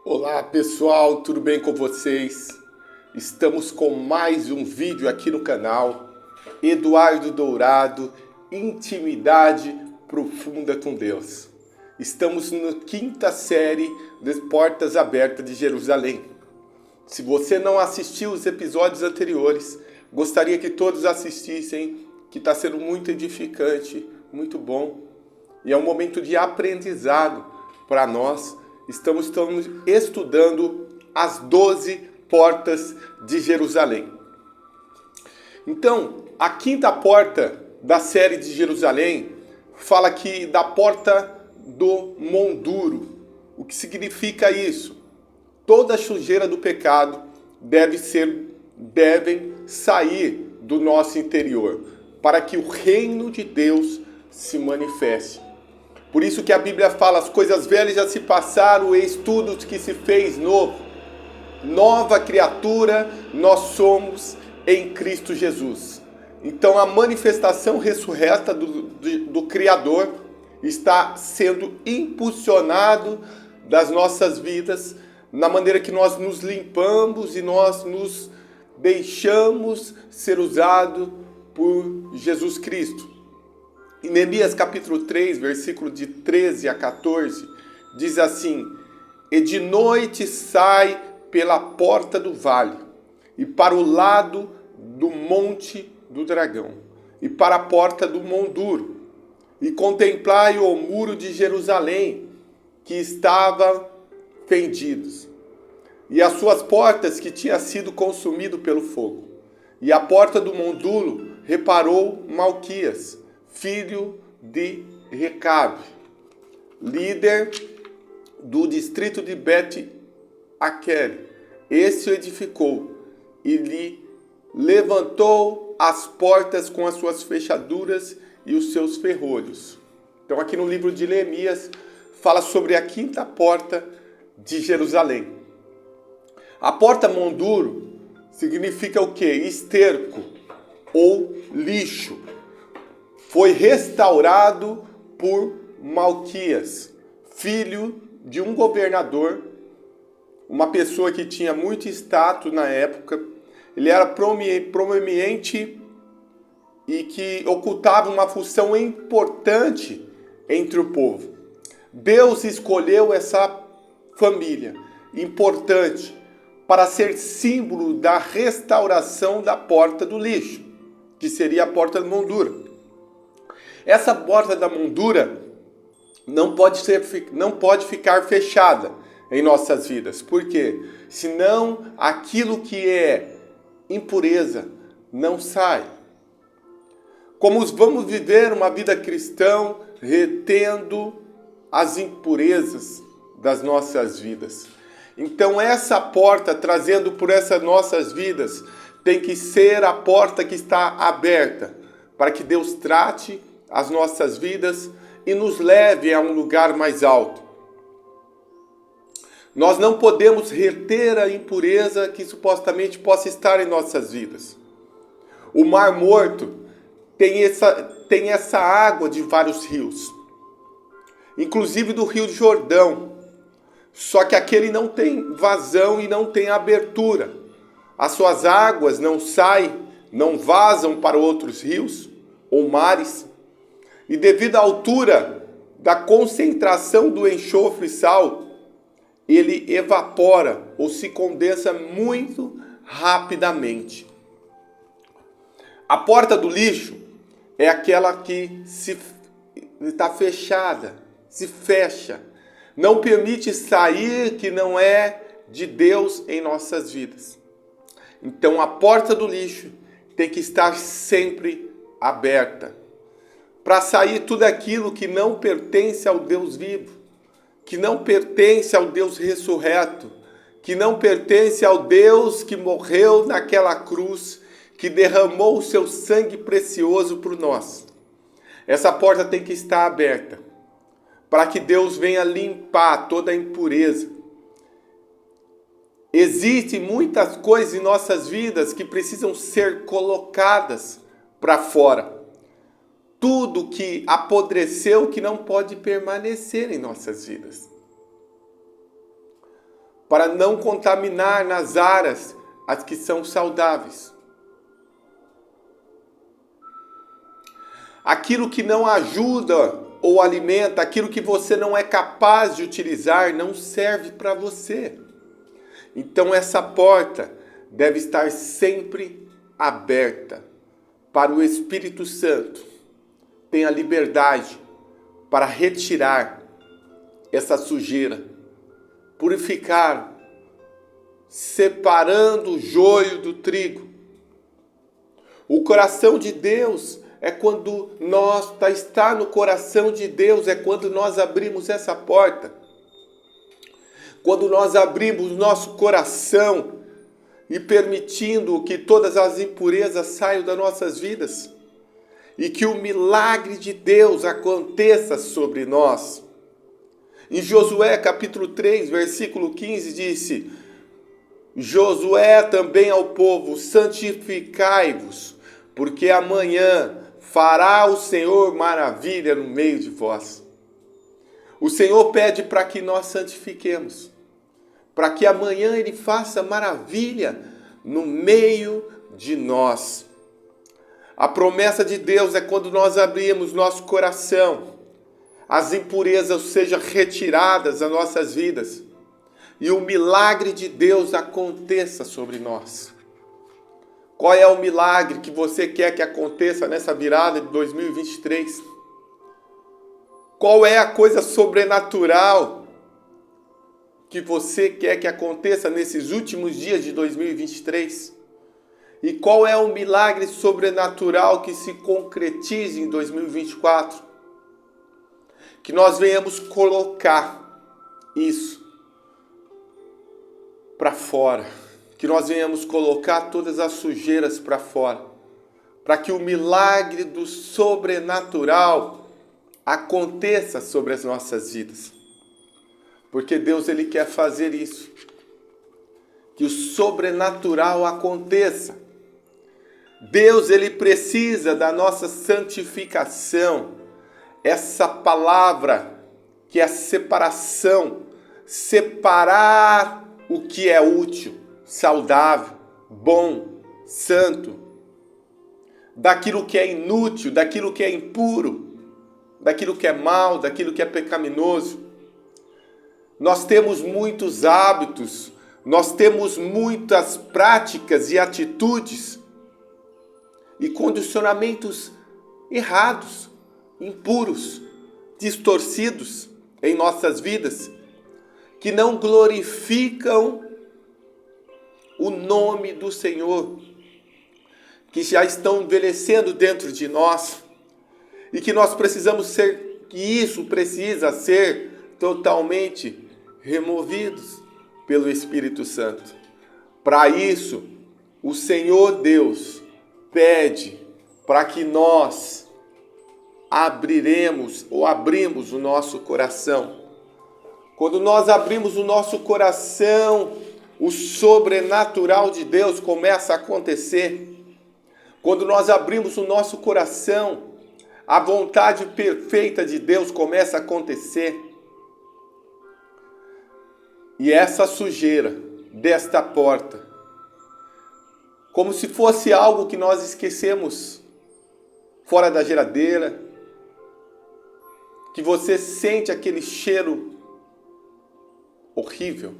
Olá pessoal, tudo bem com vocês? Estamos com mais um vídeo aqui no canal Eduardo Dourado, Intimidade Profunda com Deus. Estamos na quinta série das Portas Abertas de Jerusalém. Se você não assistiu os episódios anteriores, gostaria que todos assistissem, que está sendo muito edificante, muito bom. E é um momento de aprendizado para nós. Estamos estudando as 12 portas de Jerusalém. Então, a quinta porta da série de Jerusalém fala aqui da porta do Monduro. O que significa isso? Toda a sujeira do pecado devem sair do nosso interior, para que o reino de Deus se manifeste. Por isso que a Bíblia fala, as coisas velhas já se passaram, eis tudo que se fez novo. Nova criatura nós somos em Cristo Jesus. Então a manifestação ressurreta do Criador está sendo impulsionado das nossas vidas, na maneira que nós nos limpamos e nós nos deixamos ser usados por Jesus Cristo. Em Neemias capítulo 3, versículo de 13 a 14, diz assim: E de noite sai pela porta do vale, e para o lado do monte do dragão, e para a porta do Monduro, e contemplai o muro de Jerusalém, que estava fendidos, e as suas portas que tinha sido consumido pelo fogo. E a porta do Monduro reparou Malquias, filho de Recabe, líder do distrito de Bet-Aquele. Este o edificou e lhe levantou as portas com as suas fechaduras e os seus ferrolhos. Então aqui no livro de Neemias fala sobre a quinta porta de Jerusalém. A porta Monduro significa o quê? Esterco ou lixo. Foi restaurado por Malquias, filho de um governador, uma pessoa que tinha muito status na época. Ele era proeminente e que ocultava uma função importante entre o povo. Deus escolheu essa família importante para ser símbolo da restauração da porta do lixo, que seria a porta do Monduro. Essa porta da Mondura não pode ficar fechada em nossas vidas. Por quê? Senão aquilo que é impureza não sai. Como vamos viver uma vida cristã retendo as impurezas das nossas vidas? Então essa porta, trazendo por essas nossas vidas, tem que ser a porta que está aberta, para que Deus trate as nossas vidas e nos leve a um lugar mais alto. Nós não podemos reter a impureza que supostamente possa estar em nossas vidas. O Mar Morto tem essa água de vários rios, inclusive do Rio Jordão. Só que aquele não tem vazão e não tem abertura. As suas águas não saem, não vazam para outros rios ou mares. E devido à altura da concentração do enxofre e sal, ele evapora ou se condensa muito rapidamente. A porta do lixo é aquela que está fechada, se fecha, não permite sair que não é de Deus em nossas vidas. Então a porta do lixo tem que estar sempre aberta, para sair tudo aquilo que não pertence ao Deus vivo, que não pertence ao Deus ressurreto, que não pertence ao Deus que morreu naquela cruz, que derramou o seu sangue precioso por nós. Essa porta tem que estar aberta, para que Deus venha limpar toda a impureza. Existem muitas coisas em nossas vidas que precisam ser colocadas para fora. Tudo que apodreceu, que não pode permanecer em nossas vidas. para não contaminar nas áreas as que são saudáveis. Aquilo que não ajuda ou alimenta, aquilo que você não é capaz de utilizar, não serve para você. Então essa porta deve estar sempre aberta para o Espírito Santo. Tenha liberdade para retirar essa sujeira, purificar, separando o joio do trigo. O coração de Deus é quando está no coração de Deus, é quando nós abrimos essa porta. Quando nós abrimos nosso coração e permitindo que todas as impurezas saiam das nossas vidas e que o milagre de Deus aconteça sobre nós. Em Josué capítulo 3, versículo 15 disse: Josué também ao povo: santificai-vos, porque amanhã fará o Senhor maravilha no meio de vós. O Senhor pede para que nós santifiquemos, para que amanhã Ele faça maravilha no meio de nós. A promessa de Deus é quando nós abrimos nosso coração, as impurezas sejam retiradas das nossas vidas e o milagre de Deus aconteça sobre nós. Qual é o milagre que você quer que aconteça nessa virada de 2023? Qual é a coisa sobrenatural que você quer que aconteça nesses últimos dias de 2023? E qual é o milagre sobrenatural que se concretize em 2024? Que nós venhamos colocar isso para fora. Que nós venhamos colocar todas as sujeiras para fora. Para que o milagre do sobrenatural aconteça sobre as nossas vidas. Porque Deus, Ele quer fazer isso. Que o sobrenatural aconteça. Deus, Ele precisa da nossa santificação. Essa palavra que é a separação. Separar o que é útil, saudável, bom, santo. Daquilo que é inútil, daquilo que é impuro, daquilo que é mal, daquilo que é pecaminoso. Nós temos muitos hábitos, nós temos muitas práticas e atitudes e condicionamentos errados, impuros, distorcidos em nossas vidas, que não glorificam o nome do Senhor, que já estão envelhecendo dentro de nós e que nós precisamos ser, que isso precisa ser totalmente removidos pelo Espírito Santo. Para isso, o Senhor Deus pede para que nós abrimos o nosso coração. Quando nós abrimos o nosso coração, o sobrenatural de Deus começa a acontecer. Quando nós abrimos o nosso coração, a vontade perfeita de Deus começa a acontecer. E essa sujeira desta porta, como se fosse algo que nós esquecemos fora da geladeira, que você sente aquele cheiro horrível.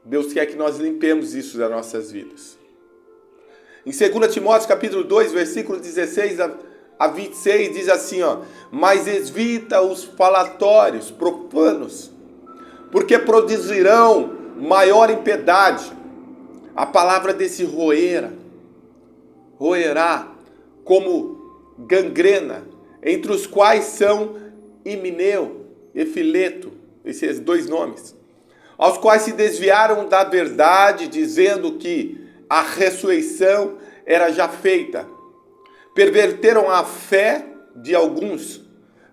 Deus quer que nós limpemos isso das nossas vidas. Em 2 Timóteo capítulo 2, versículo 16 a 26, diz assim, mas evita os falatórios profanos, porque produzirão maior impiedade. A palavra desse roerá como gangrena, entre os quais são Himeneu e Fileto, esses dois nomes, aos quais se desviaram da verdade, dizendo que a ressurreição era já feita. Perverteram a fé de alguns.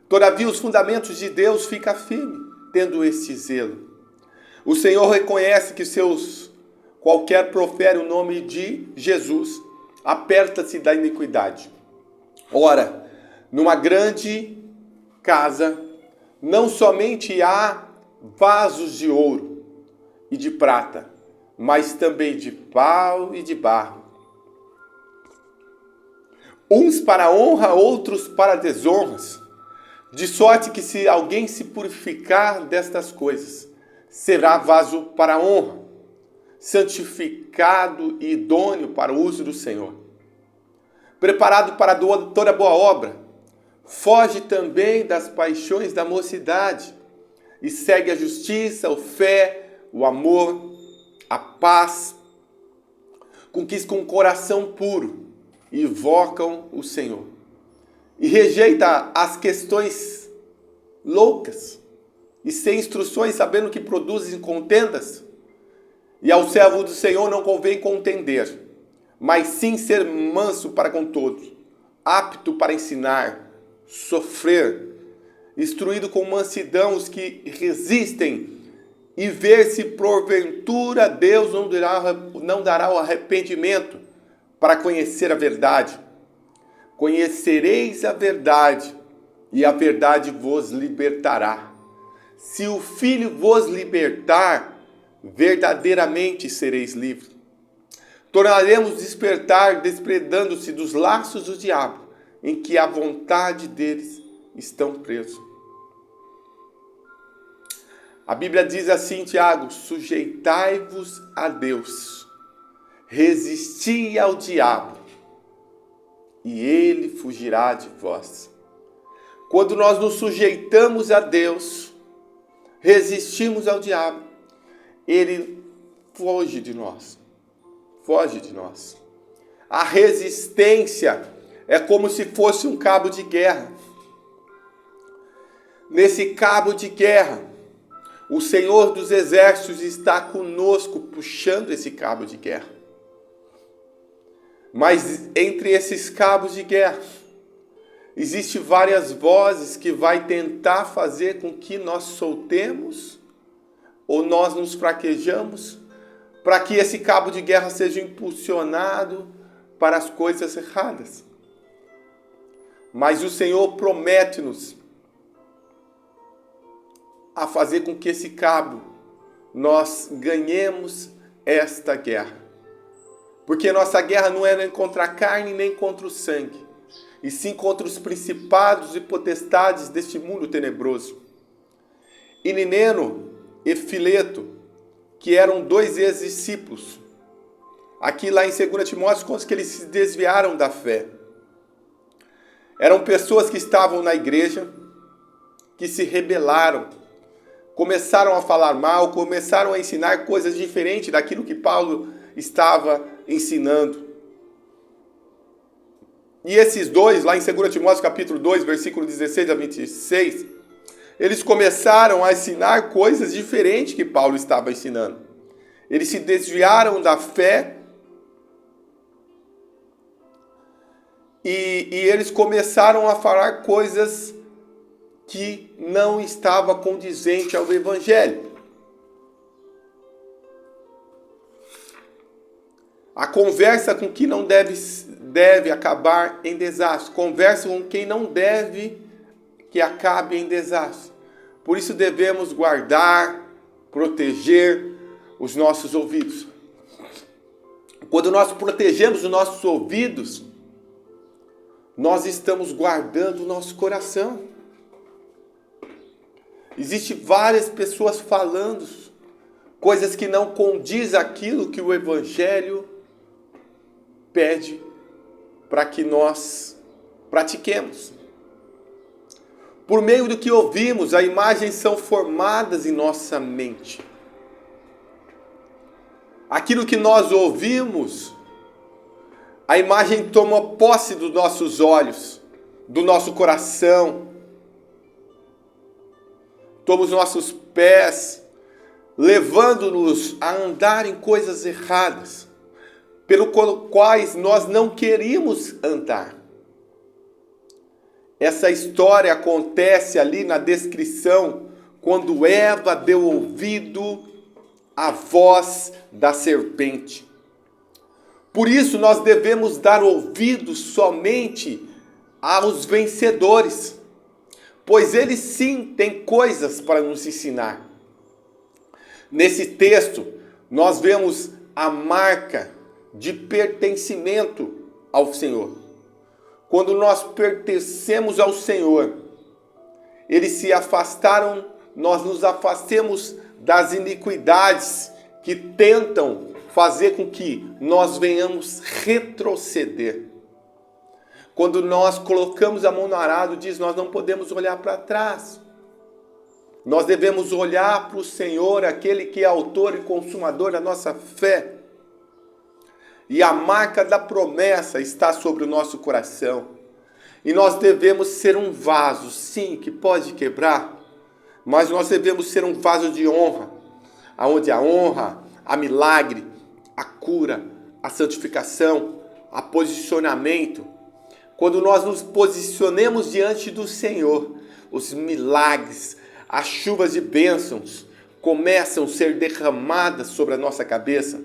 Todavia os fundamentos de Deus ficam firmes, tendo esse zelo. O Senhor reconhece que qualquer profere o nome de Jesus, aperta-se da iniquidade. Ora, numa grande casa, não somente há vasos de ouro e de prata, mas também de pau e de barro. Uns para honra, outros para desonras. De sorte que se alguém se purificar destas coisas, será vaso para honra, santificado e idôneo para o uso do Senhor, preparado para toda boa obra. Foge também das paixões da mocidade e segue a justiça, a fé, o amor, a paz, com que com coração puro invocam o Senhor. E rejeita as questões loucas e sem instruções, sabendo que produzem contendas. E ao servo do Senhor não convém contender, mas sim ser manso para com todos, apto para ensinar, sofrer, instruído com mansidão os que resistem, e ver se porventura Deus não dará o arrependimento para conhecer a verdade. Conhecereis a verdade, e a verdade vos libertará. Se o Filho vos libertar, verdadeiramente sereis livres. Tornaremos despertar, desprendando-se dos laços do diabo, em que a vontade deles estão presos. A Bíblia diz assim, Tiago: sujeitai-vos a Deus, resisti ao diabo, e ele fugirá de vós. Quando nós nos sujeitamos a Deus, resistimos ao diabo, ele foge de nós. Foge de nós. A resistência é como se fosse um cabo de guerra. Nesse cabo de guerra, o Senhor dos Exércitos está conosco, puxando esse cabo de guerra. Mas entre esses cabos de guerra, existem várias vozes que vai tentar fazer com que nós soltemos ou nós nos fraquejamos, para que esse cabo de guerra seja impulsionado para as coisas erradas. Mas o Senhor promete-nos a fazer com que esse cabo, nós ganhemos esta guerra. Porque nossa guerra não é nem contra a carne, nem contra o sangue, e sim contra os principados e potestades deste mundo tenebroso. E Nineno e Fileto, que eram dois ex-discípulos, aqui lá em 2 Timóteo conta que eles se desviaram da fé. Eram pessoas que estavam na igreja, que se rebelaram, começaram a falar mal, começaram a ensinar coisas diferentes daquilo que Paulo estava ensinando. E esses dois, lá em 2 Timóteo capítulo 2, versículo 16 a 26, eles começaram a ensinar coisas diferentes que Paulo estava ensinando. Eles se desviaram da fé e eles começaram a falar coisas que não estavam condizentes ao Evangelho. A conversa com quem não deve acabar em desastre. Conversa com quem não deve que acabe em desastre. Por isso devemos guardar, proteger os nossos ouvidos. Quando nós protegemos os nossos ouvidos, nós estamos guardando o nosso coração. Existem várias pessoas falando coisas que não condizem aquilo que o Evangelho pede para que nós pratiquemos. Por meio do que ouvimos, as imagens são formadas em nossa mente. Aquilo que nós ouvimos, a imagem toma posse dos nossos olhos, do nosso coração, toma os nossos pés, levando-nos a andar em coisas erradas, pelo quais nós não queríamos andar. Essa história acontece ali na descrição, quando Eva deu ouvido à voz da serpente. Por isso nós devemos dar ouvido somente aos vencedores, pois eles sim têm coisas para nos ensinar. Nesse texto, nós vemos a marca de pertencimento ao Senhor. Quando nós pertencemos ao Senhor, eles se afastaram, nós nos afastemos das iniquidades que tentam fazer com que nós venhamos retroceder. Quando nós colocamos a mão no arado, diz, nós não podemos olhar para trás. Nós devemos olhar para o Senhor, aquele que é autor e consumador da nossa fé. E a marca da promessa está sobre o nosso coração. E nós devemos ser um vaso, sim, que pode quebrar, mas nós devemos ser um vaso de honra, onde a honra, a milagre, a cura, a santificação, a posicionamento. Quando nós nos posicionemos diante do Senhor, os milagres, as chuvas de bênçãos começam a ser derramadas sobre a nossa cabeça.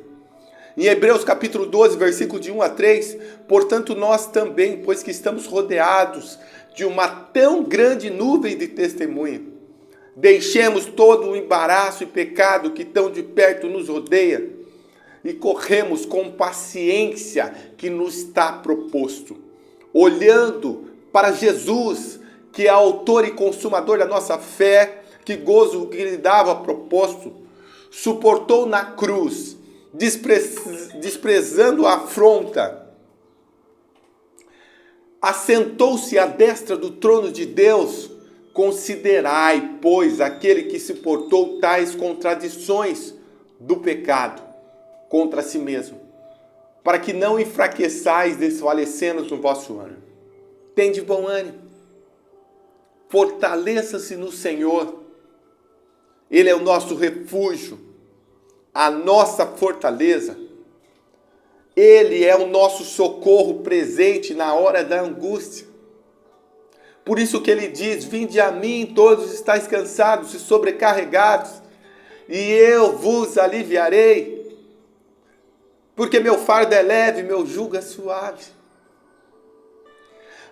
Em Hebreus capítulo 12, versículo de 1 a 3, portanto nós também, pois que estamos rodeados de uma tão grande nuvem de testemunha, deixemos todo o embaraço e pecado que tão de perto nos rodeia e corremos com paciência que nos está proposto, olhando para Jesus, que é autor e consumador da nossa fé, que gozo que lhe dava proposto, suportou na cruz, desprezando a afronta, assentou-se à destra do trono de Deus. Considerai, pois, aquele que se portou tais contradições do pecado contra si mesmo, para que não enfraqueçais desfalecendo no vosso ânimo. Tende bom ânimo, fortaleça-se no Senhor, Ele é o nosso refúgio, a nossa fortaleza, Ele é o nosso socorro presente na hora da angústia. Por isso que Ele diz, vinde a mim todos estáis cansados e sobrecarregados, e eu vos aliviarei, porque meu fardo é leve, meu jugo é suave.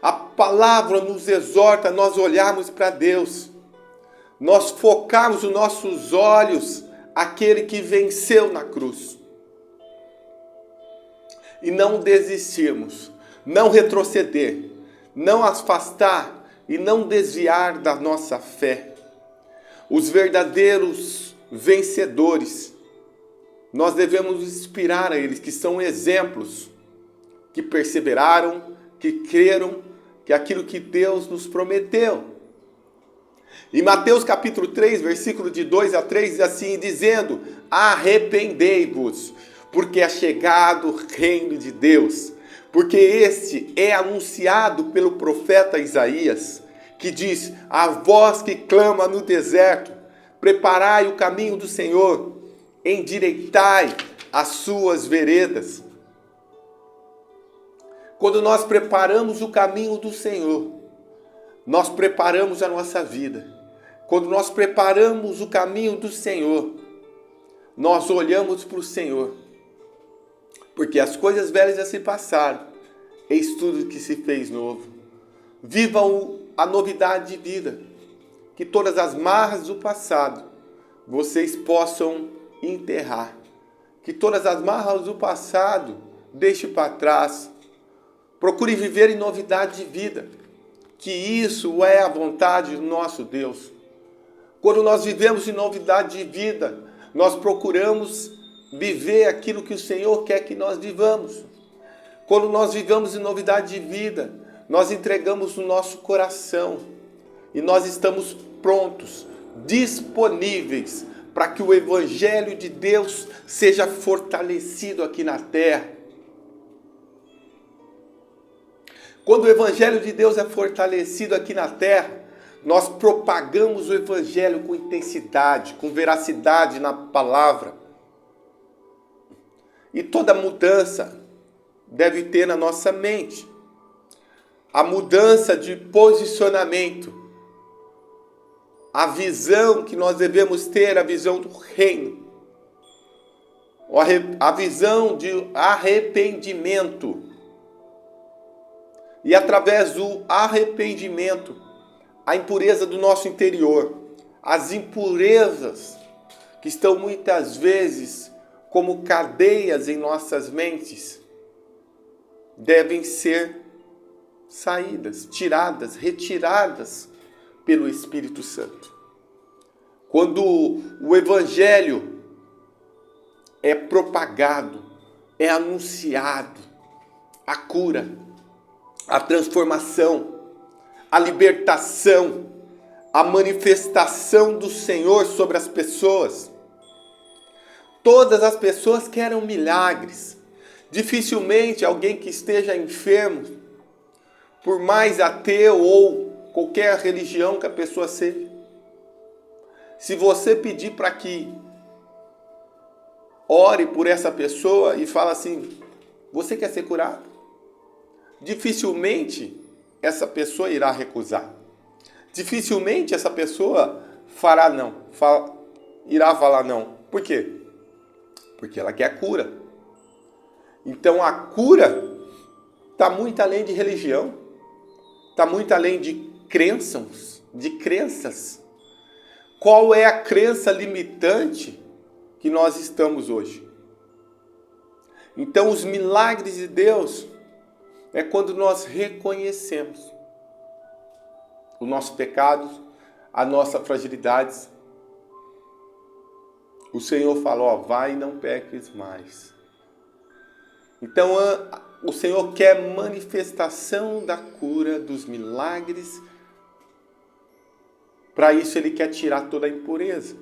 A palavra nos exorta a nós olharmos para Deus, nós focarmos os nossos olhos aquele que venceu na cruz. E não desistirmos, não retroceder, não afastar e não desviar da nossa fé. Os verdadeiros vencedores, nós devemos inspirar a eles, que são exemplos, que perseveraram, que creram, que aquilo que Deus nos prometeu. Em Mateus capítulo 3, versículo de 2 a 3, diz assim, dizendo, arrependei-vos, porque é chegado o reino de Deus, porque este é anunciado pelo profeta Isaías, que diz, a voz que clama no deserto, preparai o caminho do Senhor, endireitai as suas veredas. Quando nós preparamos o caminho do Senhor, nós preparamos a nossa vida. Quando nós preparamos o caminho do Senhor, nós olhamos para o Senhor, porque as coisas velhas já se passaram, eis tudo que se fez novo. Vivam a novidade de vida, que todas as marras do passado vocês possam enterrar, que todas as marras do passado deixe para trás. Procure viver em novidade de vida, que isso é a vontade do nosso Deus. Quando nós vivemos em novidade de vida, nós procuramos viver aquilo que o Senhor quer que nós vivamos. Quando nós vivemos em novidade de vida, nós entregamos o nosso coração e nós estamos prontos, disponíveis para que o Evangelho de Deus seja fortalecido aqui na terra. Quando o Evangelho de Deus é fortalecido aqui na terra, nós propagamos o Evangelho com intensidade, com veracidade na palavra. E toda mudança deve ter na nossa mente a mudança de posicionamento, a visão que nós devemos ter, a visão do reino, a visão de arrependimento. E através do arrependimento, a impureza do nosso interior, as impurezas que estão muitas vezes como cadeias em nossas mentes, devem ser saídas, tiradas, retiradas pelo Espírito Santo. Quando o Evangelho é propagado, é anunciado, a cura, a transformação, a libertação, a manifestação do Senhor sobre as pessoas. Todas as pessoas querem milagres. Dificilmente alguém que esteja enfermo, por mais ateu ou qualquer religião que a pessoa seja, se você pedir para que ore por essa pessoa e fala assim, você quer ser curado? Dificilmente essa pessoa irá recusar. Dificilmente essa pessoa fará não, irá falar não. Por quê? Porque ela quer a cura. Então a cura está muito além de religião, está muito além de crenças. Qual é a crença limitante que nós estamos hoje? Então os milagres de Deus é quando nós reconhecemos os nossos pecados, as nossas fragilidades. O Senhor fala, vai e não peques mais. Então o Senhor quer manifestação da cura, dos milagres. Para isso Ele quer tirar toda a impureza.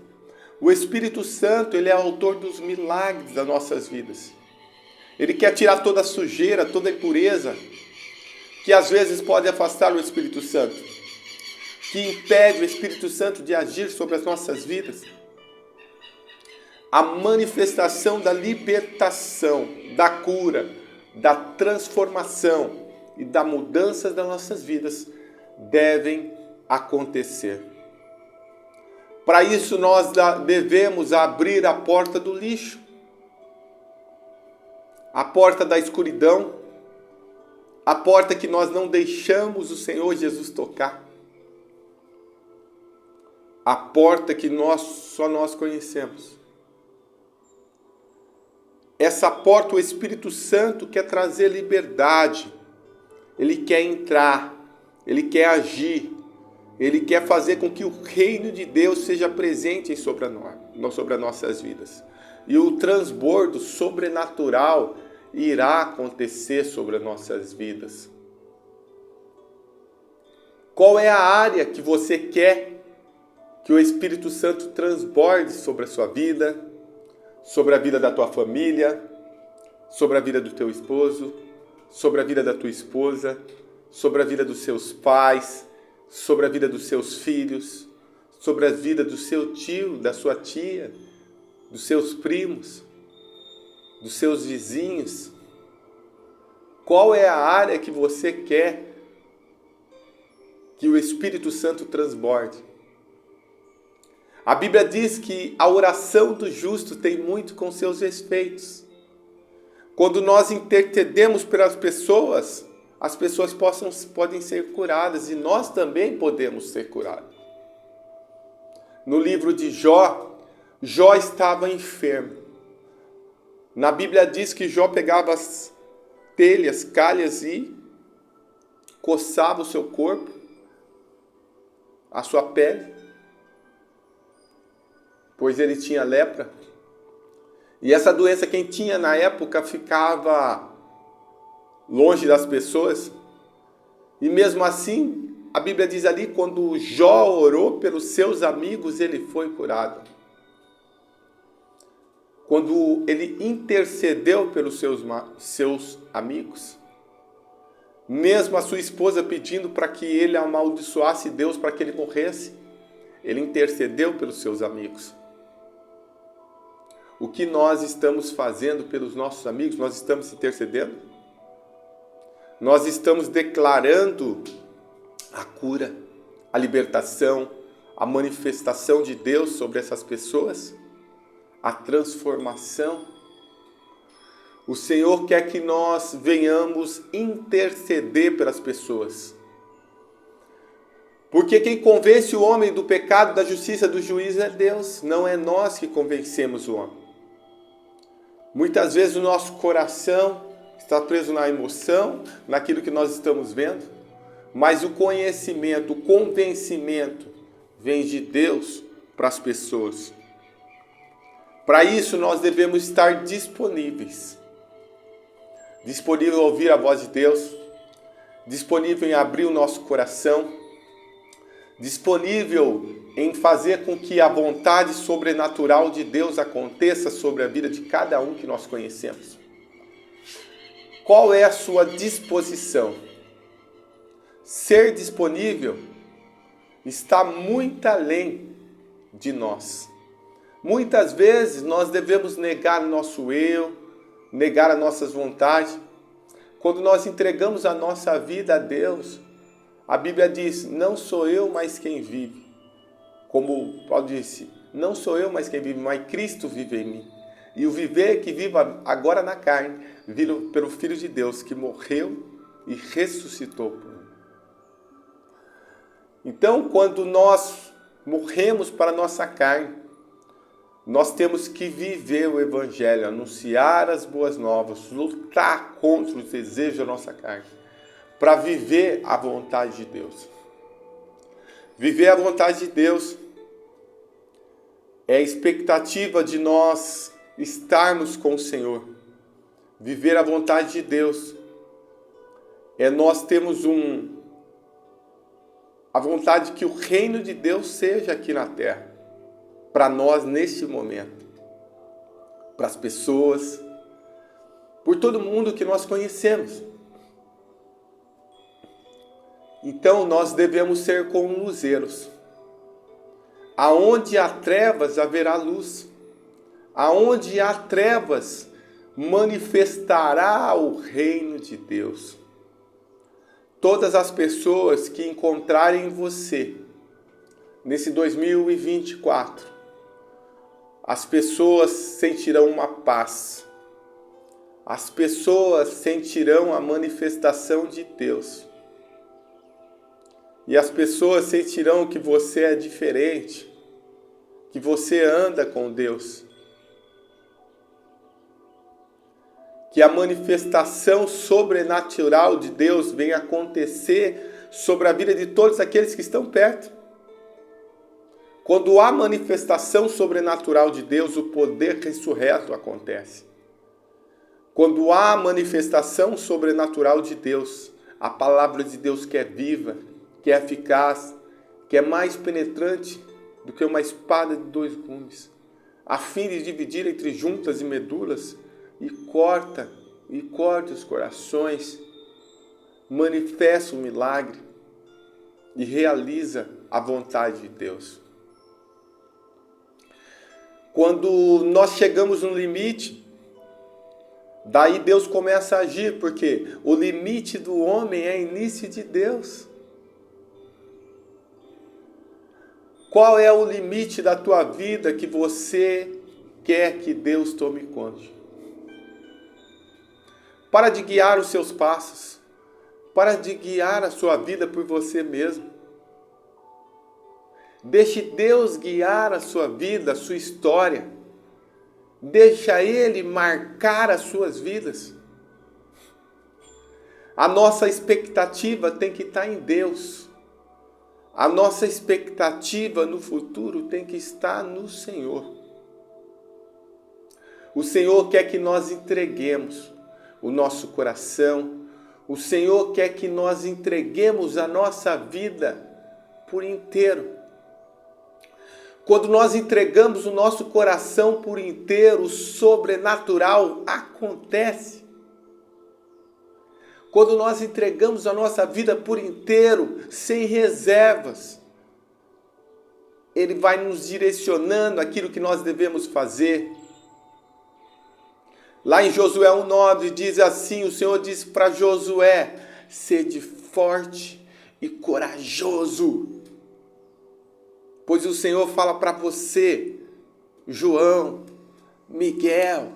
O Espírito Santo, Ele é autor dos milagres das nossas vidas. Ele quer tirar toda a sujeira, toda a impureza, que às vezes pode afastar o Espírito Santo, que impede o Espírito Santo de agir sobre as nossas vidas. A manifestação da libertação, da cura, da transformação e da mudança das nossas vidas devem acontecer. Para isso nós devemos abrir a porta do lixo, a porta da escuridão, a porta que nós não deixamos o Senhor Jesus tocar, a porta que só nós conhecemos. Essa porta, o Espírito Santo quer trazer liberdade, Ele quer entrar, Ele quer agir, Ele quer fazer com que o reino de Deus seja presente sobre as nossas vidas. E o transbordo sobrenatural irá acontecer sobre as nossas vidas. Qual é a área que você quer que o Espírito Santo transborde sobre a sua vida, sobre a vida da tua família, sobre a vida do teu esposo, sobre a vida da tua esposa, sobre a vida dos seus pais, sobre a vida dos seus filhos, sobre a vida do seu tio, da sua tia, dos seus primos, dos seus vizinhos? Qual é a área que você quer que o Espírito Santo transborde? A Bíblia diz que a oração do justo tem muito com seus efeitos. Quando nós intercedemos pelas pessoas, as pessoas podem ser curadas e nós também podemos ser curados. No livro de Jó, Jó estava enfermo. Na Bíblia diz que Jó pegava as telhas, calhas e coçava o seu corpo, a sua pele, pois ele tinha lepra. E essa doença, quem tinha na época, ficava longe das pessoas. E mesmo assim, a Bíblia diz ali, quando Jó orou pelos seus amigos, ele foi curado. Quando ele intercedeu pelos seus amigos, mesmo a sua esposa pedindo para que ele amaldiçoasse Deus para que ele morresse, ele intercedeu pelos seus amigos. O que nós estamos fazendo pelos nossos amigos? Nós estamos intercedendo? Nós estamos declarando a cura, a libertação, a manifestação de Deus sobre essas pessoas? A transformação? O Senhor quer que nós venhamos interceder pelas pessoas. Porque quem convence o homem do pecado, da justiça, do juízo é Deus. Não é nós que convencemos o homem. Muitas vezes o nosso coração está preso na emoção, naquilo que nós estamos vendo. Mas o conhecimento, o convencimento vem de Deus para as pessoas. Para isso nós devemos estar disponíveis. Disponível a ouvir a voz de Deus. Disponível em abrir o nosso coração. Disponível em fazer com que a vontade sobrenatural de Deus aconteça sobre a vida de cada um que nós conhecemos. Qual é a sua disposição? Ser disponível está muito além de nós. Muitas vezes nós devemos negar o nosso eu, negar as nossas vontades. Quando nós entregamos a nossa vida a Deus, a Bíblia diz, não sou eu, mas quem vive. Como Paulo disse, não sou eu, mas quem vive, mas Cristo vive em mim. E o viver que vivo agora na carne, vivo pelo Filho de Deus, que morreu e ressuscitou por mim. Então, quando nós morremos para a nossa carne, nós temos que viver o Evangelho, anunciar as boas novas, lutar contra os desejos da nossa carne, para viver a vontade de Deus. Viver a vontade de Deus é a expectativa de nós estarmos com o Senhor. Viver a vontade de Deus é nós termos a vontade que o reino de Deus seja aqui na terra, para nós neste momento, para as pessoas, por todo mundo que nós conhecemos. Então nós devemos ser como luzeiros. Aonde há trevas haverá luz. Aonde há trevas manifestará o reino de Deus. Todas as pessoas que encontrarem você nesse 2024, as pessoas sentirão uma paz. As pessoas sentirão a manifestação de Deus. E as pessoas sentirão que você é diferente, que você anda com Deus. Que a manifestação sobrenatural de Deus venha acontecer sobre a vida de todos aqueles que estão perto. Quando há manifestação sobrenatural de Deus, o poder ressurreto acontece. Quando há manifestação sobrenatural de Deus, a palavra de Deus que é viva, que é eficaz, que é mais penetrante do que uma espada de 2 gumes, a fim de dividir entre juntas e medulas, e corta os corações, manifesta o milagre e realiza a vontade de Deus. Quando nós chegamos no limite, daí Deus começa a agir, porque o limite do homem é início de Deus. Qual é o limite da tua vida que você quer que Deus tome conta? Para de guiar os seus passos. Para de guiar a sua vida por você mesmo. Deixe Deus guiar a sua vida, a sua história. Deixa Ele marcar as suas vidas. A nossa expectativa tem que estar em Deus. A nossa expectativa no futuro tem que estar no Senhor. O Senhor quer que nós entreguemos o nosso coração. O Senhor quer que nós entreguemos a nossa vida por inteiro. Quando nós entregamos o nosso coração por inteiro, o sobrenatural acontece. Quando nós entregamos a nossa vida por inteiro, sem reservas, Ele vai nos direcionando aquilo que nós devemos fazer. Lá em Josué 1,9 diz assim, o Senhor disse para Josué, sede forte e corajoso. Pois o Senhor fala para você, João, Miguel,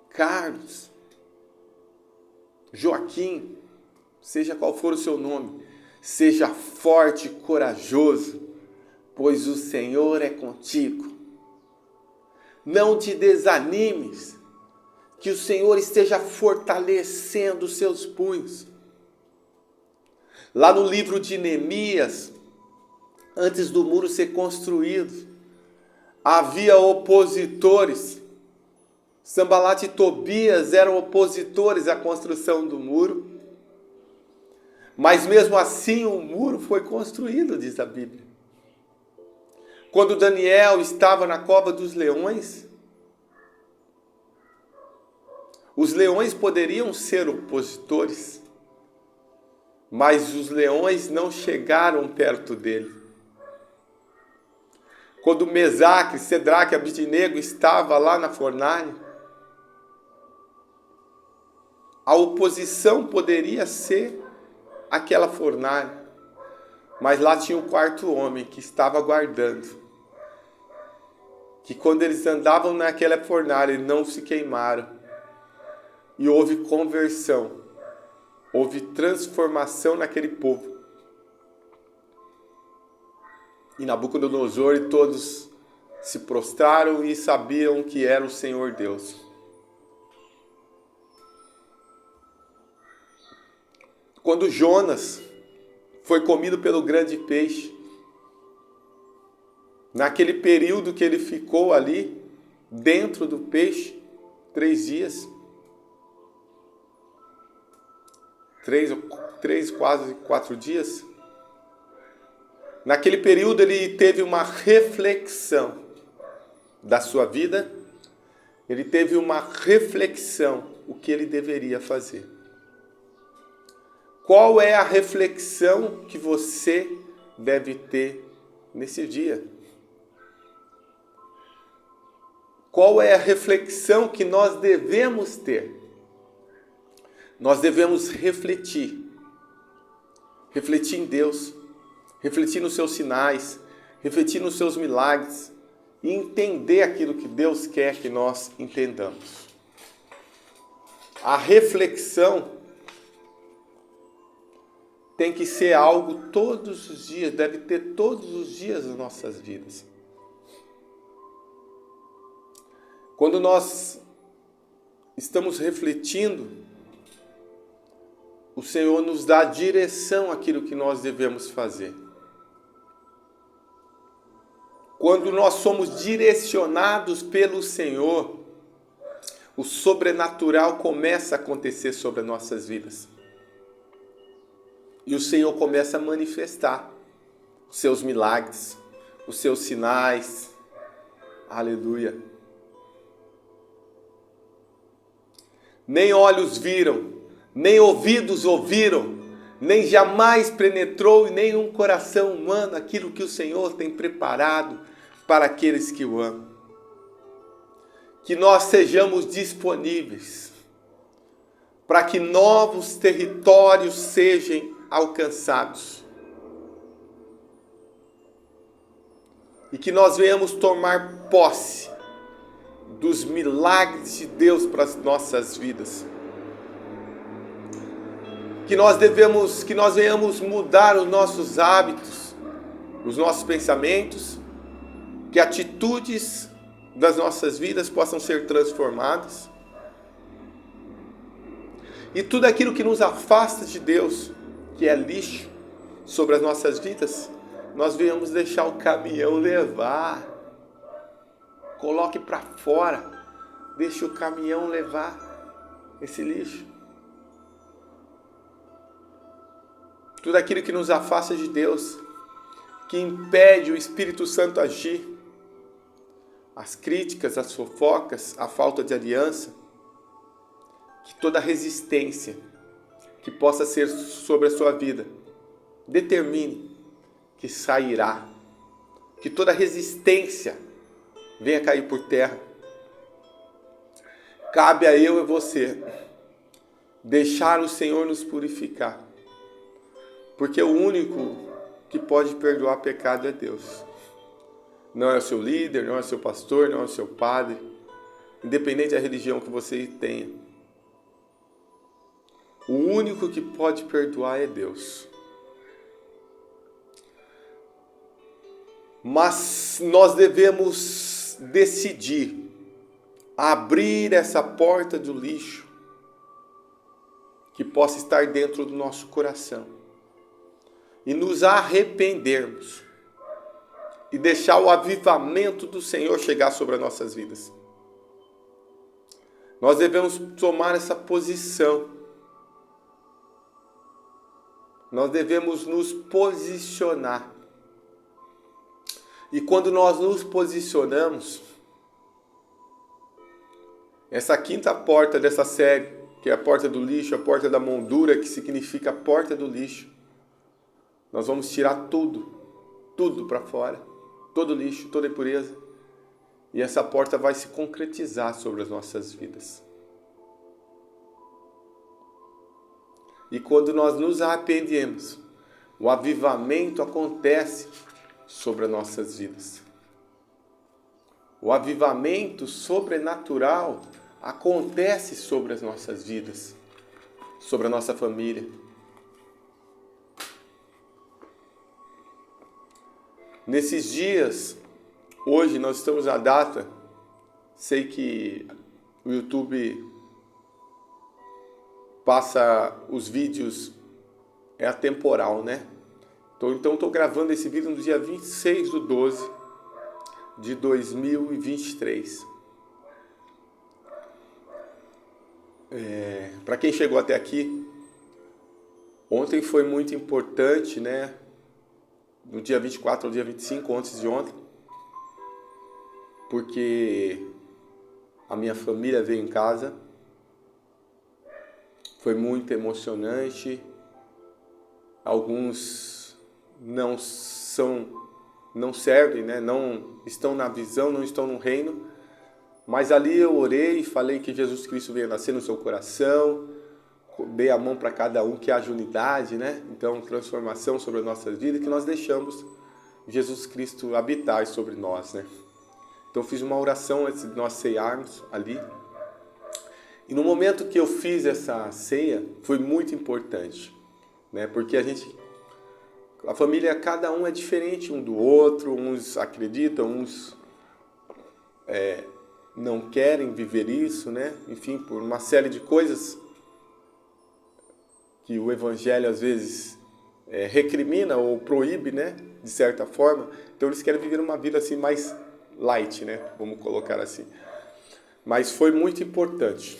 Carlos, Joaquim, seja qual for o seu nome, Seja forte e corajoso, pois o Senhor é contigo. Não te desanimes, que o Senhor esteja fortalecendo os seus punhos. Lá no livro de Neemias, antes do muro ser construído, havia opositores. Sanbalat e Tobias eram opositores à construção do muro. Mas mesmo assim o muro foi construído, diz a Bíblia. Quando Daniel estava na cova dos leões, os leões poderiam ser opositores, mas os leões não chegaram perto dele. Quando Mesaque, Sedraque e Abidnego estava lá na fornalha, a oposição poderia ser aquela fornalha, mas lá tinha um quarto homem que estava guardando, que quando eles andavam naquela fornalha não se queimaram, e houve conversão, houve transformação naquele povo. E Nabucodonosor e todos se prostraram e sabiam que era o Senhor Deus. Quando Jonas foi comido pelo grande peixe, naquele período que ele ficou ali, dentro do peixe, 3 dias, 3, quase 4 dias, naquele período ele teve uma reflexão da sua vida, ele teve uma reflexão o que ele deveria fazer. Qual é a reflexão que você deve ter nesse dia? Qual é a reflexão que nós devemos ter? Nós devemos refletir em Deus, refletir nos seus sinais, refletir nos seus milagres e entender aquilo que Deus quer que nós entendamos. A reflexão tem que ser algo todos os dias, deve ter todos os dias nas nossas vidas. Quando nós estamos refletindo, o Senhor nos dá direção àquilo que nós devemos fazer. Quando nós somos direcionados pelo Senhor, o sobrenatural começa a acontecer sobre as nossas vidas. E o Senhor começa a manifestar os seus milagres, os seus sinais. Aleluia. Nem olhos viram, nem ouvidos ouviram, nem jamais penetrou em nenhum coração humano aquilo que o Senhor tem preparado para aqueles que o amam. Que nós sejamos disponíveis para que novos territórios sejam alcançados. E que nós venhamos tomar posse dos milagres de Deus para as nossas vidas. Que nós venhamos mudar os nossos hábitos, os nossos pensamentos, que atitudes das nossas vidas possam ser transformadas. E tudo aquilo que nos afasta de Deus, que é lixo sobre as nossas vidas, nós venhamos deixar o caminhão levar. Coloque para fora, deixe o caminhão levar esse lixo. Tudo aquilo que nos afasta de Deus, que impede o Espírito Santo agir, as críticas, as fofocas, a falta de aliança, que toda resistência que possa ser sobre a sua vida, determine que sairá, que toda resistência venha cair por terra. Cabe a eu e você deixar o Senhor nos purificar, porque o único que pode perdoar pecado é Deus. Não é o seu líder, não é o seu pastor, não é o seu padre, independente da religião que você tenha. O único que pode perdoar é Deus. Mas nós devemos decidir abrir essa porta do lixo que possa estar dentro do nosso coração e nos arrependermos e deixar o avivamento do Senhor chegar sobre as nossas vidas. Nós devemos tomar essa posição. Nós devemos nos posicionar. E quando nós nos posicionamos, essa quinta porta dessa série, que é a porta do lixo, a porta da moldura, que significa a porta do lixo, nós vamos tirar tudo para fora, todo lixo, toda impureza, e essa porta vai se concretizar sobre as nossas vidas. E quando nós nos arrependemos, o avivamento acontece sobre as nossas vidas. O avivamento sobrenatural acontece sobre as nossas vidas, sobre a nossa família. Nesses dias, hoje nós estamos na data, sei que o YouTube passa os vídeos, é atemporal, né? Então estou gravando esse vídeo no dia 26/12 de 2023. Para quem chegou até aqui, ontem foi muito importante, né? No dia 24 ao dia 25, antes de ontem, porque a minha família veio em casa. Foi muito emocionante. Alguns não servem, né? Não estão na visão, não estão no reino. Mas ali eu orei e falei que Jesus Cristo veio nascer no seu coração. Dei a mão para cada um, que haja unidade, né? Então, transformação sobre as nossas vidas, que nós deixamos Jesus Cristo habitar sobre nós, né? Então, eu fiz uma oração antes de nós ceiarmos ali. E no momento que eu fiz essa ceia, foi muito importante, né? Porque a família, cada um é diferente um do outro, uns acreditam, uns não querem viver isso, né? Enfim, por uma série de coisas que o Evangelho às vezes recrimina ou proíbe, né? De certa forma. Então eles querem viver uma vida assim mais light, né? Vamos colocar assim. Mas foi muito importante.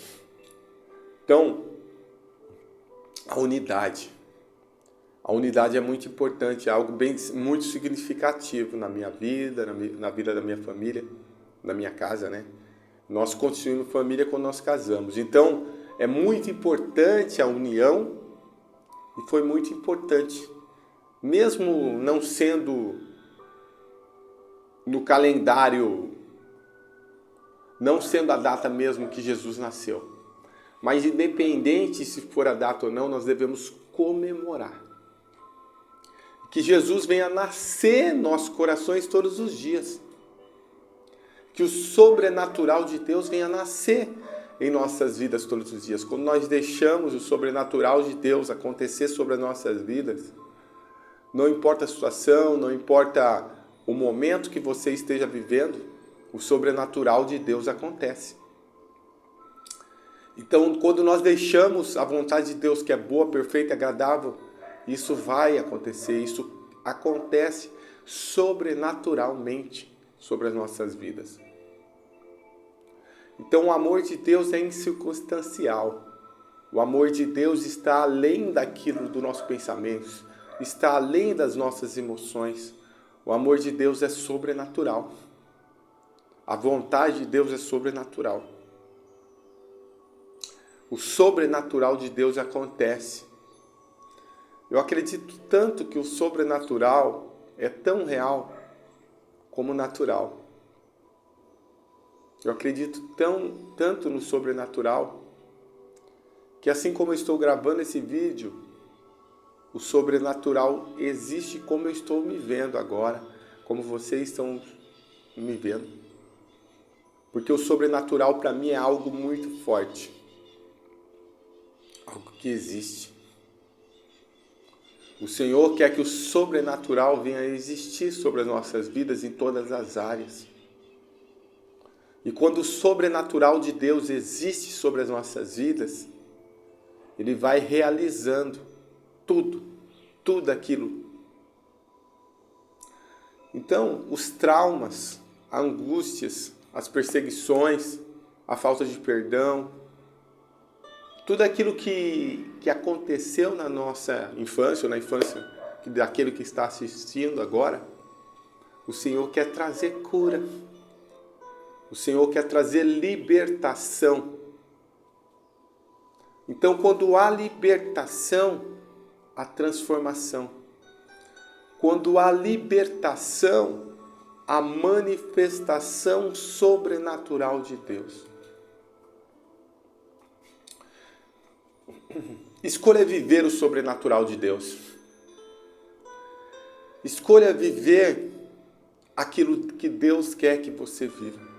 Então, a unidade. A unidade é muito importante, é algo muito significativo na minha vida, na vida da minha família, na minha casa, né? Nós constituímos família quando nós casamos. Então, é muito importante a união e foi muito importante. Mesmo não sendo no calendário, não sendo a data mesmo que Jesus nasceu. Mas independente se for a data ou não, nós devemos comemorar. Que Jesus venha nascer em nossos corações todos os dias. Que o sobrenatural de Deus venha nascer em nossas vidas todos os dias. Quando nós deixamos o sobrenatural de Deus acontecer sobre as nossas vidas, não importa a situação, não importa o momento que você esteja vivendo, o sobrenatural de Deus acontece. Então, quando nós deixamos a vontade de Deus, que é boa, perfeita e agradável, isso vai acontecer, isso acontece sobrenaturalmente sobre as nossas vidas. Então, o amor de Deus é incircunstancial. O amor de Deus está além daquilo do nosso pensamento, está além das nossas emoções. O amor de Deus é sobrenatural. A vontade de Deus é sobrenatural. O sobrenatural de Deus acontece. Eu acredito tanto que o sobrenatural é tão real como natural. Eu acredito tanto no sobrenatural que, assim como eu estou gravando esse vídeo, o sobrenatural existe como eu estou me vendo agora, como vocês estão me vendo. Porque o sobrenatural para mim é algo muito forte. Algo que existe. O Senhor quer que o sobrenatural venha a existir sobre as nossas vidas em todas as áreas. E quando o sobrenatural de Deus existe sobre as nossas vidas, Ele vai realizando tudo aquilo. Então, os traumas, as angústias, as perseguições, a falta de perdão, tudo aquilo que aconteceu na nossa infância, ou na infância daquele que está assistindo agora, o Senhor quer trazer cura. O Senhor quer trazer libertação. Então, quando há libertação, há transformação. Quando há libertação, há manifestação sobrenatural de Deus. Escolha viver o sobrenatural de Deus. Escolha viver aquilo que Deus quer que você viva.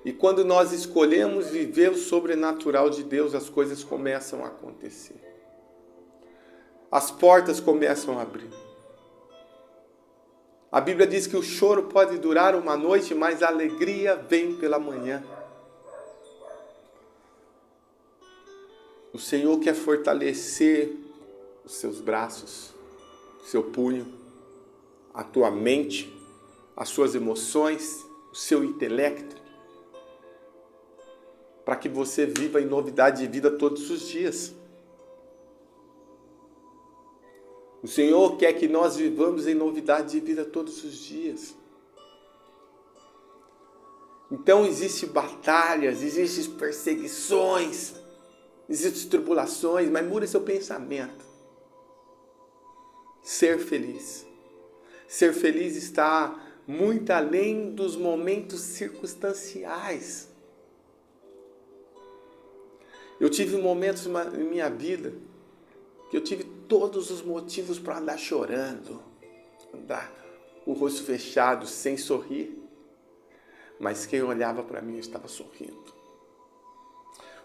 E quando nós escolhemos viver o sobrenatural de Deus, as coisas começam a acontecer. As portas começam a abrir. A Bíblia diz que o choro pode durar uma noite, mas a alegria vem pela manhã. O Senhor quer fortalecer os seus braços, o seu punho, a tua mente, as suas emoções, o seu intelecto, para que você viva em novidade de vida todos os dias. O Senhor quer que nós vivamos em novidade de vida todos os dias. Então existem batalhas, existem perseguições, existem tribulações, mas muda seu pensamento. Ser feliz. Ser feliz está muito além dos momentos circunstanciais. Eu tive momentos em minha vida que eu tive todos os motivos para andar chorando, andar com o rosto fechado, sem sorrir. Mas quem olhava para mim estava sorrindo.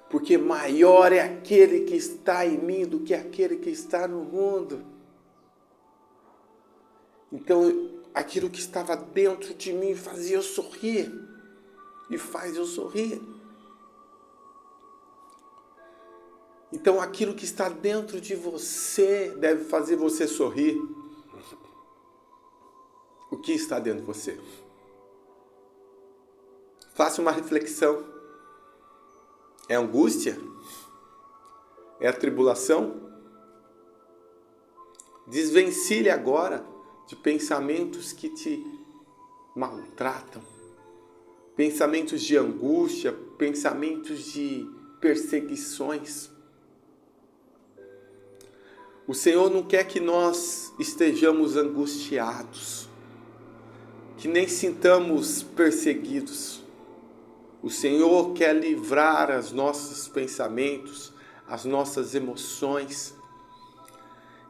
Porque maior é aquele que está em mim do que aquele que está no mundo. Então, aquilo que estava dentro de mim fazia eu sorrir. E faz eu sorrir. Então, aquilo que está dentro de você deve fazer você sorrir. O que está dentro de você? Faça uma reflexão. É angústia? É tribulação? Desvencilhe agora de pensamentos que te maltratam. Pensamentos de angústia, pensamentos de perseguições. O Senhor não quer que nós estejamos angustiados, que nem sintamos perseguidos. O Senhor quer livrar os nossos pensamentos, as nossas emoções.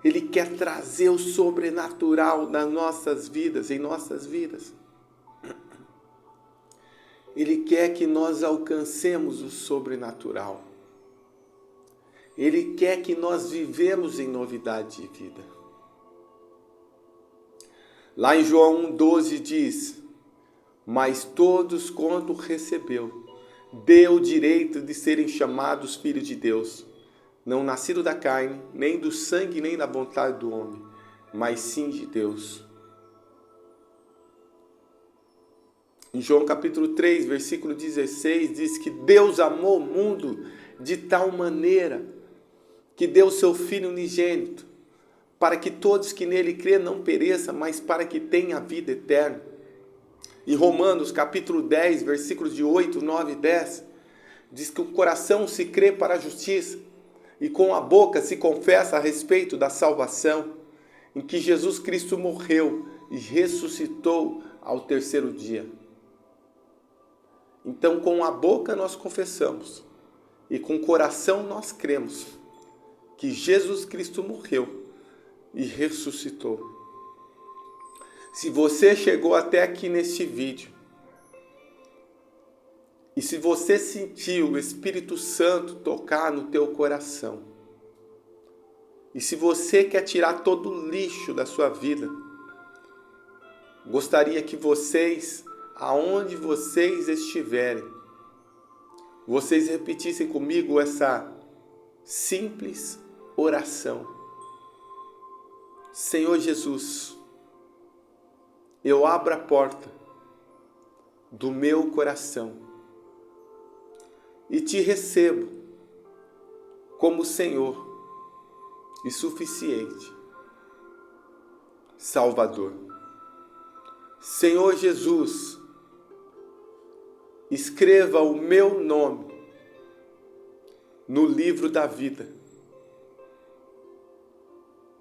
Ele quer trazer o sobrenatural nas nossas vidas, em nossas vidas. Ele quer que nós alcancemos o sobrenatural. Ele quer que nós vivemos em novidade de vida. Lá em João 1,12 diz: mas todos quanto recebeu, deu o direito de serem chamados filhos de Deus, não nascido da carne, nem do sangue, nem da vontade do homem, mas sim de Deus. Em João capítulo 3, versículo 16, diz que Deus amou o mundo de tal maneira que deu o seu Filho unigênito, para que todos que nele crêem não pereçam, mas para que tenham a vida eterna. Em Romanos capítulo 10, versículos de 8, 9 e 10, diz que o coração se crê para a justiça, e com a boca se confessa a respeito da salvação, em que Jesus Cristo morreu e ressuscitou ao terceiro dia. Então, com a boca nós confessamos, e com o coração nós cremos que Jesus Cristo morreu e ressuscitou. Se você chegou até aqui neste vídeo, e se você sentiu o Espírito Santo tocar no teu coração, E se você quer tirar todo o lixo da sua vida, gostaria que vocês, aonde vocês estiverem, vocês repetissem comigo essa simples oração. Senhor Jesus, eu abro a porta do meu coração e te recebo como Senhor e suficiente Salvador. Senhor Jesus, escreva o meu nome no livro da vida.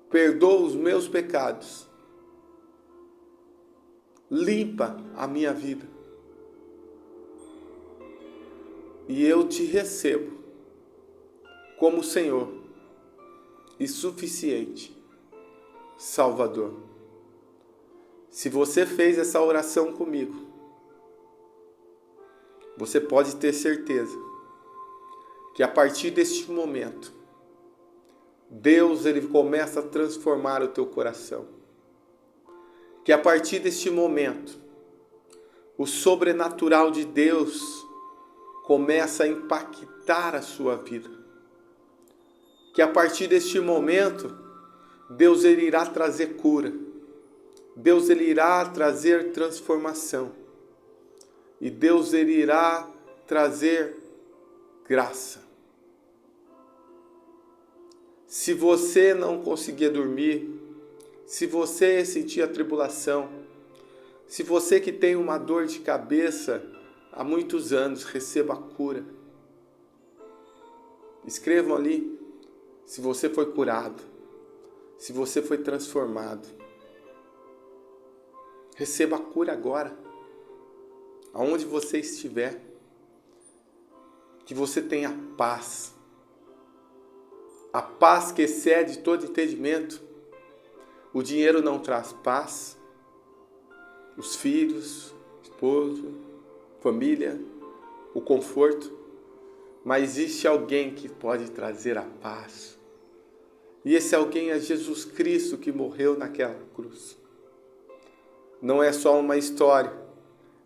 Perdoa os meus pecados. Limpa a minha vida. E eu te recebo como Senhor e suficiente Salvador. Se você fez essa oração comigo, você pode ter certeza que a partir deste momento, Deus ele começa a transformar o teu coração. Que a partir deste momento, o sobrenatural de Deus começa a impactar a sua vida. Que a partir deste momento, Deus ele irá trazer cura. Deus ele irá trazer transformação. E Deus ele irá trazer graça. Se você não conseguir dormir, se você sentir a tribulação, se você que tem uma dor de cabeça há muitos anos, receba a cura. Escrevam ali se você foi curado, se você foi transformado. Receba a cura agora, aonde você estiver. Que você tenha paz. A paz que excede todo entendimento. O dinheiro não traz paz. Os filhos, esposo, família, o conforto. Mas existe alguém que pode trazer a paz. E esse alguém é Jesus Cristo que morreu naquela cruz. Não é só uma história,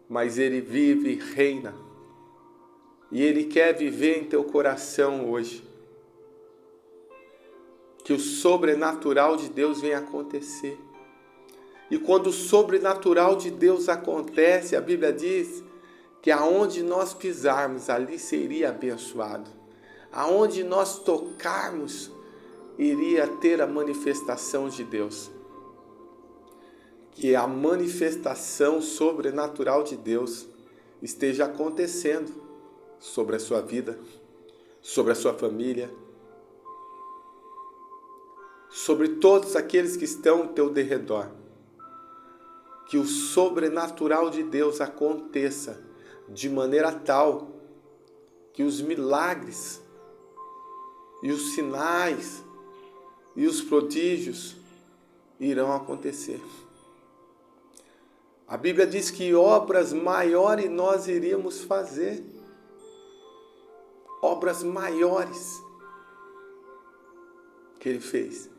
mas Ele vive e reina. E Ele quer viver em teu coração hoje. Que o sobrenatural de Deus venha acontecer. E quando o sobrenatural de Deus acontece, a Bíblia diz que aonde nós pisarmos, ali seria abençoado. Aonde nós tocarmos, iria ter a manifestação de Deus. Que a manifestação sobrenatural de Deus esteja acontecendo sobre a sua vida, sobre a sua família, sobre todos aqueles que estão ao teu derredor. Que o sobrenatural de Deus aconteça de maneira tal que os milagres e os sinais e os prodígios irão acontecer. A Bíblia diz que obras maiores nós iríamos fazer. Obras maiores que Ele fez.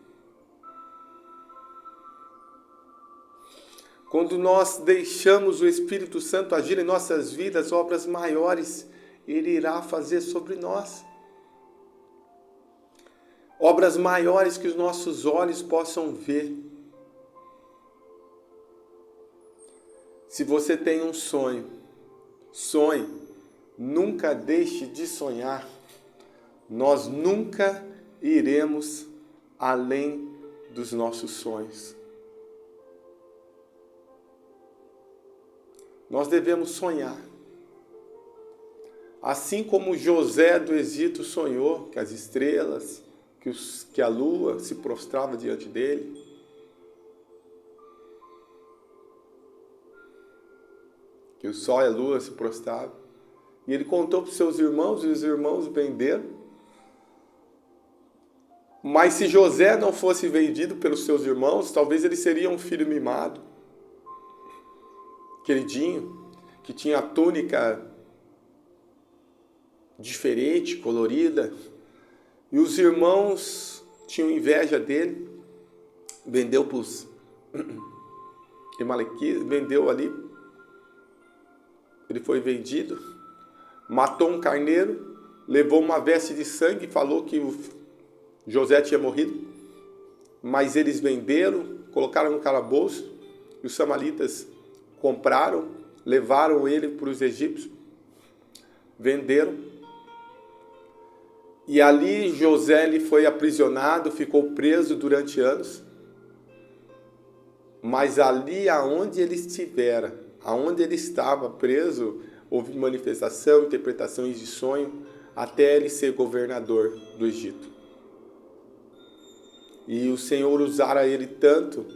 Quando nós deixamos o Espírito Santo agir em nossas vidas, obras maiores Ele irá fazer sobre nós. Obras maiores que os nossos olhos possam ver. Se você tem um sonho, sonhe. Nunca deixe de sonhar. Nós nunca iremos além dos nossos sonhos. Nós devemos sonhar. Assim como José do Egito sonhou que as estrelas, que a lua se prostrava diante dele. Que o sol e a lua se prostravam. E ele contou para os seus irmãos, e os irmãos venderam. Mas se José não fosse vendido pelos seus irmãos, talvez ele seria um filho mimado, queridinho, que tinha a túnica diferente, colorida. E os irmãos tinham inveja dele, vendeu para os Amalequitas, vendeu ali, ele foi vendido, matou um carneiro, levou uma veste de sangue e falou que José tinha morrido, mas eles venderam, colocaram no calabouço, e os samalitas compraram, levaram ele para os egípcios, venderam, e ali José ele foi aprisionado, ficou preso durante anos, mas ali aonde ele estivera, aonde ele estava preso, houve manifestação, interpretações de sonho, até ele ser governador do Egito. E o Senhor usara ele tanto,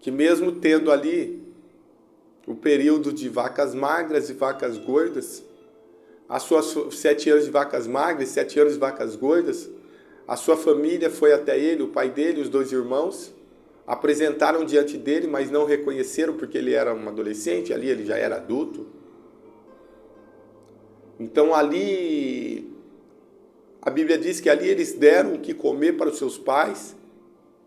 que mesmo tendo ali o período de vacas magras e vacas gordas, as suas 7 anos de vacas magras, 7 anos de vacas gordas, a sua família foi até ele, o pai dele, os 2 irmãos, apresentaram diante dele, mas não reconheceram porque ele era um adolescente, ali ele já era adulto. Então ali, a Bíblia diz que ali eles deram o que comer para os seus pais,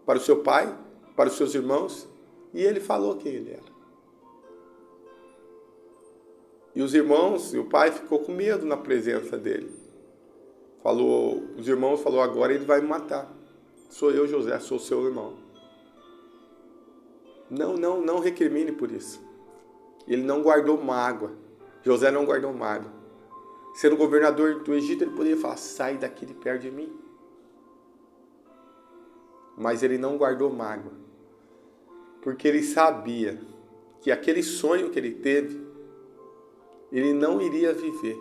para o seu pai, para os seus irmãos, e ele falou quem ele era. E os irmãos, e o pai ficou com medo na presença dele. Os irmãos falaram, agora ele vai me matar. Sou eu, José, sou seu irmão. Não recrimine por isso. Ele não guardou mágoa. José não guardou mágoa. Sendo governador do Egito, ele poderia falar, sai daqui de perto de mim. Mas ele não guardou mágoa. Porque ele sabia que aquele sonho que ele teve, ele não iria viver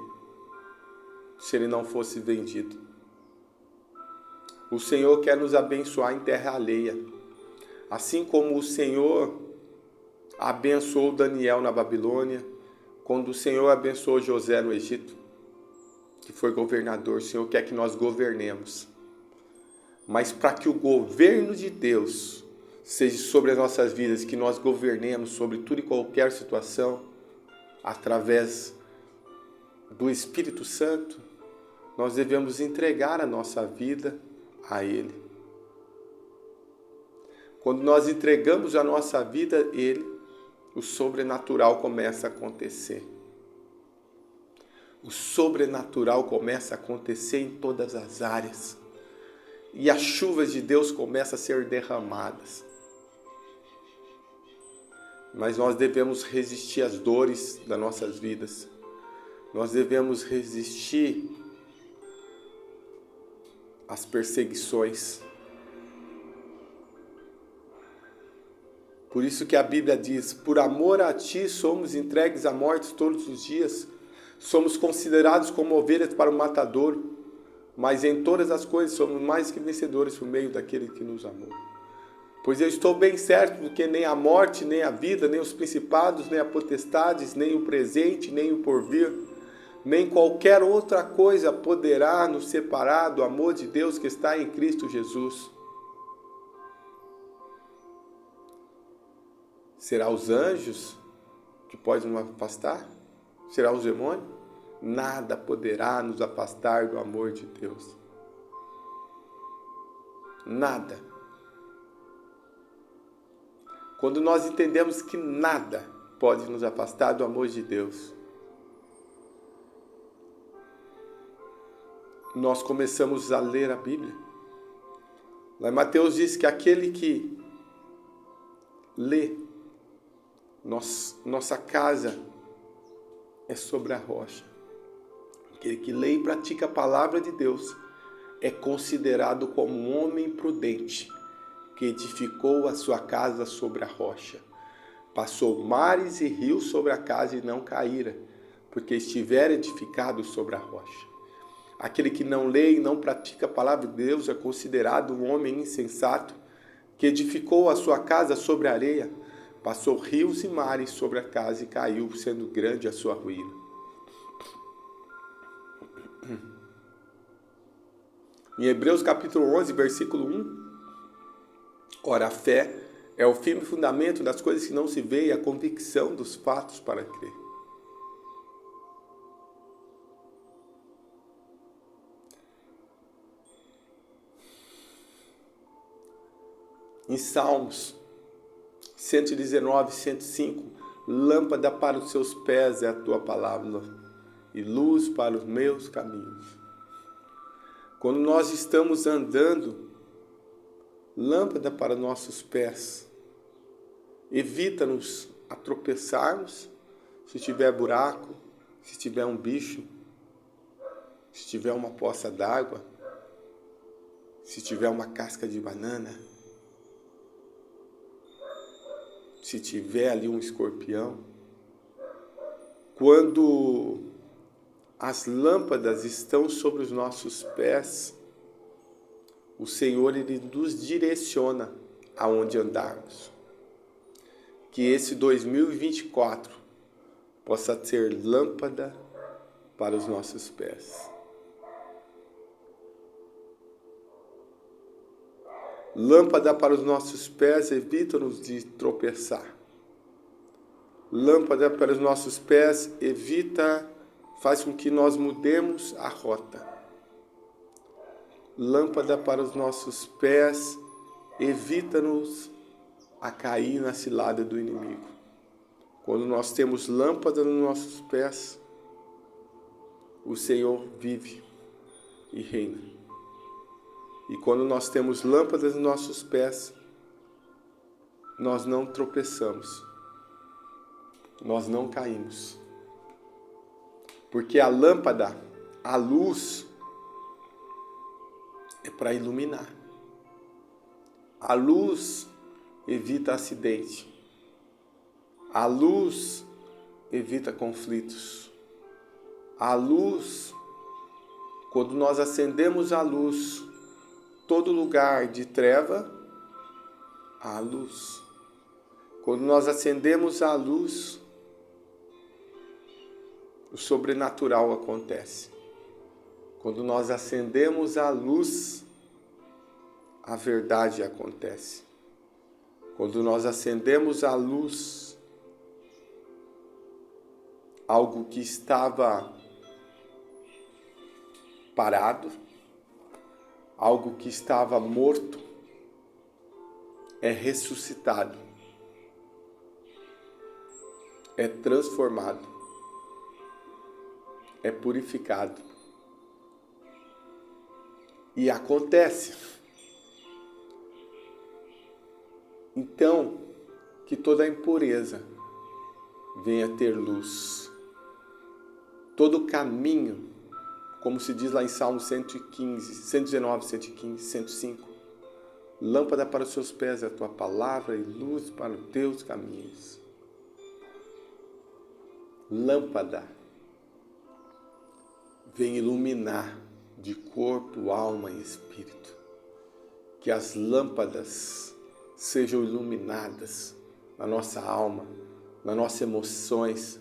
se ele não fosse vendido. O Senhor quer nos abençoar em terra alheia. Assim como o Senhor abençoou Daniel na Babilônia, quando o Senhor abençoou José no Egito, que foi governador, o Senhor quer que nós governemos. Mas para que o governo de Deus seja sobre as nossas vidas, que nós governemos sobre tudo e qualquer situação, através do Espírito Santo, nós devemos entregar a nossa vida a Ele. Quando nós entregamos a nossa vida a Ele, o sobrenatural começa a acontecer. O sobrenatural começa a acontecer em todas as áreas. E as chuvas de Deus começam a ser derramadas. Mas nós devemos resistir às dores das nossas vidas. Nós devemos resistir às perseguições. Por isso que a Bíblia diz, por amor a ti somos entregues à morte todos os dias, somos considerados como ovelhas para o matadouro, mas em todas as coisas somos mais que vencedores por meio daquele que nos amou. Pois eu estou bem certo de que nem a morte, nem a vida, nem os principados, nem as potestades, nem o presente, nem o porvir, nem qualquer outra coisa poderá nos separar do amor de Deus que está em Cristo Jesus. Será os anjos que podem nos afastar? Será os demônios? Nada poderá nos afastar do amor de Deus. Nada. Quando nós entendemos que nada pode nos afastar do amor de Deus, nós começamos a ler a Bíblia. Lá em Mateus diz que aquele que lê, nossa casa é sobre a rocha. Aquele que lê e pratica a palavra de Deus é considerado como um homem prudente, que edificou a sua casa sobre a rocha. Passou mares e rios sobre a casa e não caíra, porque estiver edificado sobre a rocha. Aquele que não lê e não pratica a palavra de Deus é considerado um homem insensato, que edificou a sua casa sobre a areia, passou rios e mares sobre a casa e caiu, sendo grande a sua ruína. Em Hebreus capítulo 11, versículo 1, ora, a fé é o firme fundamento das coisas que não se vê e a convicção dos fatos para crer. Em Salmos 119, 105, lâmpada para os seus pés é a tua palavra e luz para os meus caminhos. Quando nós estamos andando, lâmpada para nossos pés, evita-nos a tropeçarmos se tiver buraco, se tiver um bicho, se tiver uma poça d'água, se tiver uma casca de banana, se tiver ali um escorpião. Quando as lâmpadas estão sobre os nossos pés, o Senhor, Ele nos direciona aonde andarmos. Que esse 2024 possa ser lâmpada para os nossos pés. Lâmpada para os nossos pés, evita-nos de tropeçar. Lâmpada para os nossos pés, faz com que nós mudemos a rota. Lâmpada para os nossos pés, evita-nos a cair na cilada do inimigo. Quando nós temos lâmpada nos nossos pés, o Senhor vive e reina. E quando nós temos lâmpadas nos nossos pés, nós não tropeçamos, nós não caímos. Porque a lâmpada, a luz, é para iluminar. A luz evita acidente. A luz evita conflitos. A luz, quando nós acendemos a luz, todo lugar de treva, há luz. Quando nós acendemos a luz, o sobrenatural acontece. Quando nós acendemos a luz, a verdade acontece. Quando nós acendemos a luz, algo que estava parado, algo que estava morto, é ressuscitado, é transformado, é purificado. E acontece. Então, que toda a impureza venha ter luz. Todo caminho, como se diz lá em Salmo 115, 119, 115, 105. Lâmpada para os seus pés é a tua palavra e luz para os teus caminhos. Lâmpada vem iluminar de corpo, alma e espírito. Que as lâmpadas sejam iluminadas na nossa alma, nas nossas emoções,